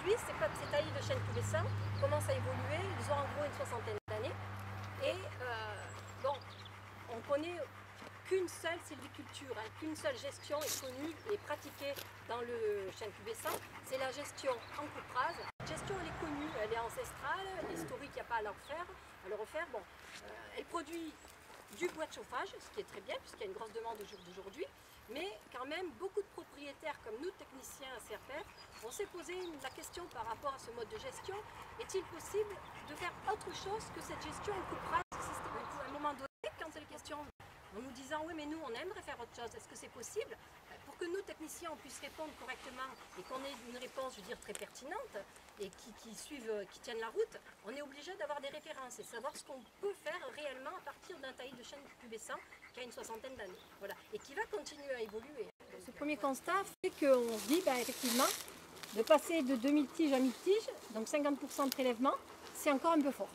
aujourd'hui, ces taillis de chêne pubescent commencent à évoluer, ils ont en gros une soixantaine d'années. Et bon, on connaît qu'une seule sylviculture, hein, qu'une seule gestion est connue et pratiquée dans le chêne pubescent, c'est la gestion en coupe rase. La gestion elle est connue, elle est ancestrale, historique, il n'y a pas à le refaire. Bon, elle produit du bois de chauffage, ce qui est très bien puisqu'il y a une grosse demande au jour d'aujourd'hui, mais quand même beaucoup de propriétaires comme nous, techniciens à CRPF, on s'est posé la question par rapport à ce mode de gestion, est-il possible de faire autre chose que cette gestion en coupe rase systématique? À un moment donné, quand c'est la question en nous disant oui mais nous on aimerait faire autre chose, est-ce que c'est possible? Pour que nous techniciens on puisse répondre correctement et qu'on ait une réponse je veux dire très pertinente et qui tienne la route, on est obligé d'avoir des références et savoir ce qu'on peut faire réellement à partir d'un taillis de chêne pubescent qui a une soixantaine d'années. Voilà. Et qui va continuer à évoluer. Ce premier constat fait qu'on se dit effectivement de passer de 2000 tiges à 1000 tiges, donc 50% de prélèvement, c'est encore un peu fort.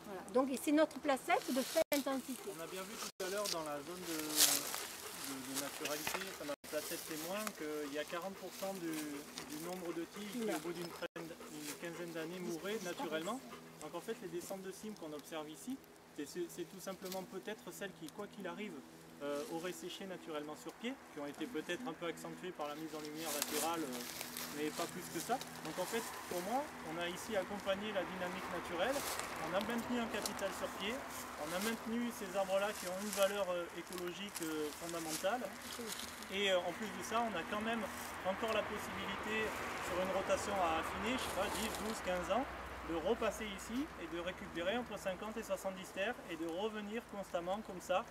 Voilà. Donc c'est notre placette de faible intensité. On a bien vu tout à l'heure dans la zone de naturalité, sur la placette témoin, qu'il y a 40% du nombre de tiges qui au bout d'une quinzaine d'années mourraient naturellement. Donc en fait les descentes de cimes qu'on observe ici, c'est tout simplement peut-être celles qui, quoi qu'il arrive, auraient séché naturellement sur pied, qui ont été peut-être un peu accentuées par la mise en lumière latérale, mais pas plus que ça. Donc en fait, pour moi, on a ici accompagné la dynamique naturelle, on a maintenu un capital sur pied, on a maintenu ces arbres-là qui ont une valeur écologique fondamentale, et en plus de ça, on a quand même encore la possibilité, sur une rotation à affiner, je sais pas, 10, 12, 15 ans, de repasser ici et de récupérer entre 50 et 70 terres et de revenir constamment comme ça,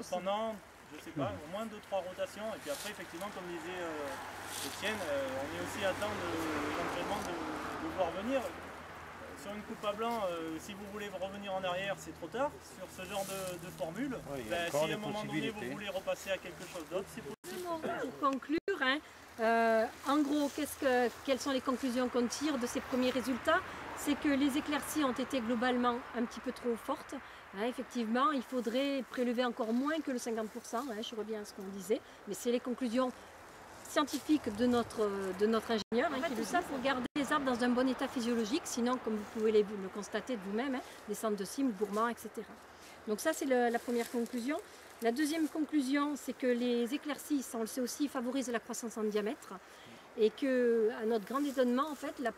pendant, je sais pas, au moins 2-3 rotations. Et puis après, effectivement, comme disait Étienne, on est aussi à temps éventuellement de voir venir. Sur une coupe à blanc, si vous voulez revenir en arrière, c'est trop tard. Sur ce genre de formule, si à un moment donné vous voulez repasser à quelque chose d'autre, c'est possible. Pour conclure, en gros, quelles sont les conclusions qu'on tire de ces premiers résultats? C'est que les éclaircies ont été globalement un petit peu trop fortes. Effectivement, il faudrait prélever encore moins que le 50%, je reviens à ce qu'on disait, mais c'est les conclusions scientifiques de notre ingénieur qui dit ça pour garder les arbres dans un bon état physiologique, sinon comme vous pouvez le constater de vous-même, des centres de cimes, gourmands, etc. Donc ça c'est la première conclusion. La deuxième conclusion, c'est que les éclaircies, on le sait aussi, favorisent la croissance en diamètre et que, à notre grand étonnement, en fait, la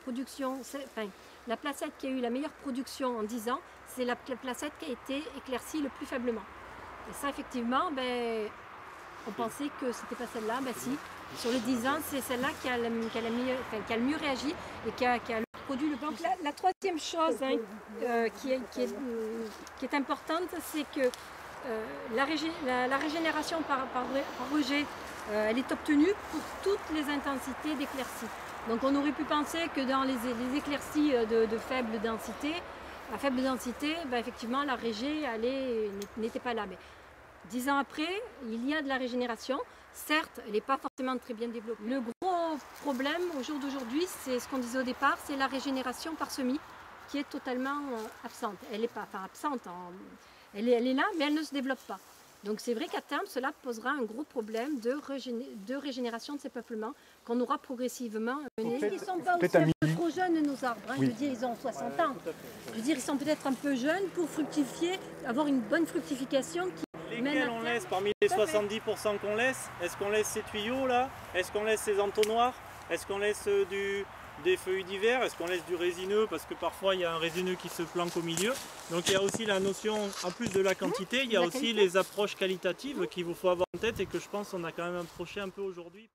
placette qui a eu la meilleure production en 10 ans, c'est la placette qui a été éclaircie le plus faiblement. Et ça, effectivement, on pensait que c'était pas celle-là, si. Sur les 10 ans, c'est celle-là qui a le mieux réagi et qui a le produit le plus. Donc la troisième chose qui est importante, c'est que la régénération par rejet, elle est obtenue pour toutes les intensités d'éclaircie. Donc on aurait pu penser que dans les éclaircies de faible densité, à faible densité, effectivement la régé n'était pas là. Mais 10 ans après, il y a de la régénération. Certes, elle n'est pas forcément très bien développée. Le gros problème au jour d'aujourd'hui, c'est ce qu'on disait au départ, c'est la régénération par semis qui est totalement absente. Elle n'est pas absente, elle est là, mais elle ne se développe pas. Donc c'est vrai qu'à terme, cela posera un gros problème de régénération de ces peuplements qu'on aura progressivement menés. Ils ne sont pas aussi un peu trop jeunes, nos arbres. Je veux dire, ils ont 60 ans. Je veux dire, ils sont peut-être un peu jeunes pour fructifier, avoir une bonne fructification. Lesquels on laisse parmi les 70% qu'on laisse? Est-ce qu'on laisse ces tuyaux là? Est-ce qu'on laisse ces entonnoirs? Est-ce qu'on laisse des feuilles d'hiver? Est-ce qu'on laisse du résineux? Parce que parfois il y a un résineux qui se planque au milieu. Donc il y a aussi la notion, en plus de la quantité, il y a aussi les approches qualitatives qu'il vous faut avoir en tête et que je pense qu'on a quand même approché un peu aujourd'hui.